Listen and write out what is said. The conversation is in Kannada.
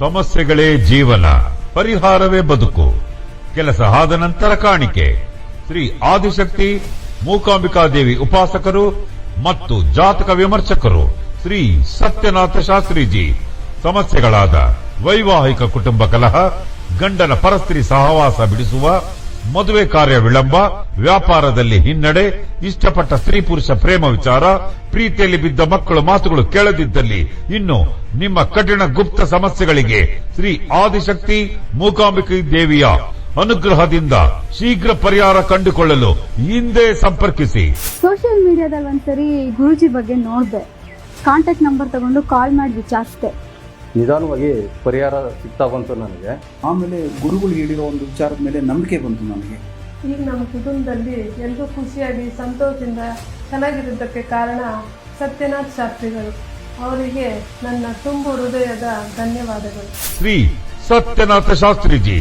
ಸಮಸ್ಯೆಗಳೇ ಜೀವನ, ಪರಿಹಾರವೇ ಬದುಕು. ಕೆಲಸ ಆದ ನಂತರ ಕಾಣಿಕೆ. ಶ್ರೀ ಆದಿಶಕ್ತಿ ಮೂಕಾಂಬಿಕಾದೇವಿ ಉಪಾಸಕರು ಮತ್ತು ಜಾತಕ ವಿಮರ್ಶಕರು ಶ್ರೀ ಸತ್ಯನಾಥ ಶಾಸ್ತ್ರೀಜಿ. ಸಮಸ್ಯೆಗಳಾದ ವೈವಾಹಿಕ ಕುಟುಂಬ ಕಲಹ, ಗಂಡನ ಪರಸ್ತ್ರೀ ಸಹವಾಸ ಬಿಡಿಸುವ, ಮದುವೆ ಕಾರ್ಯ ವಿಳಂಬ, ವ್ಯಾಪಾರದಲ್ಲಿ ಹಿನ್ನಡೆ, ಇಷ್ಟಪಟ್ಟ ಸ್ತ್ರೀ ಪುರುಷ ಪ್ರೇಮ ವಿಚಾರ, ಪ್ರೀತಿಯಲ್ಲಿ ಬಿದ್ದ ಮಕ್ಕಳು ಮಾತುಗಳು ಕೇಳದಿದ್ದಲ್ಲಿ, ಇನ್ನು ನಿಮ್ಮ ಕಠಿಣ ಗುಪ್ತ ಸಮಸ್ಯೆಗಳಿಗೆ ಶ್ರೀ ಆದಿಶಕ್ತಿ ಮೂಕಾಂಬಿಕೆ ದೇವಿಯ ಅನುಗ್ರಹದಿಂದ ಶೀಘ್ರ ಪರಿಹಾರ ಕಂಡುಕೊಳ್ಳಲು ಹಿಂದೆ ಸಂಪರ್ಕಿಸಿ. ಸೋಷಿಯಲ್ ಮೀಡಿಯಾದಲ್ಲಿ ಒಂದ್ಸರಿ ಗುರೂಜಿ ಬಗ್ಗೆ ನೋಡಿದೆ. ಕಾಂಟ್ಯಾಕ್ಟ್ ನಂಬರ್ ತಗೊಂಡು ಕಾಲ್ ಮಾಡಿ ವಿಚಾರಿಸಿದೆ. ನಿಧಾನವಾಗಿ ಪರಿಹಾರ ಸಿಗ್ತಾ ಬಂತು ನನಗೆ. ಆಮೇಲೆ ಗುರುಗಳು ಹೇಳಿರೋ ಒಂದು ವಿಚಾರದ ಮೇಲೆ ನಂಬಿಕೆ ಬಂತು ನನಗೆ. ಈಗ ನಮ್ಮ ಕುಟುಂಬದಲ್ಲಿ ಎಲ್ಲರೂ ಖುಷಿಯಾಗಿ ಸಂತೋಷದಿಂದ ಚೆನ್ನಾಗಿರೋದಕ್ಕೆ ಕಾರಣ ಸತ್ಯನಾಥ್ ಶಾಸ್ತ್ರಿಗಳು. ಅವರಿಗೆ ನನ್ನ ತುಂಬು ಹೃದಯದ ಧನ್ಯವಾದಗಳು. ಶ್ರೀ ಸತ್ಯನಾಥ ಶಾಸ್ತ್ರೀಜಿ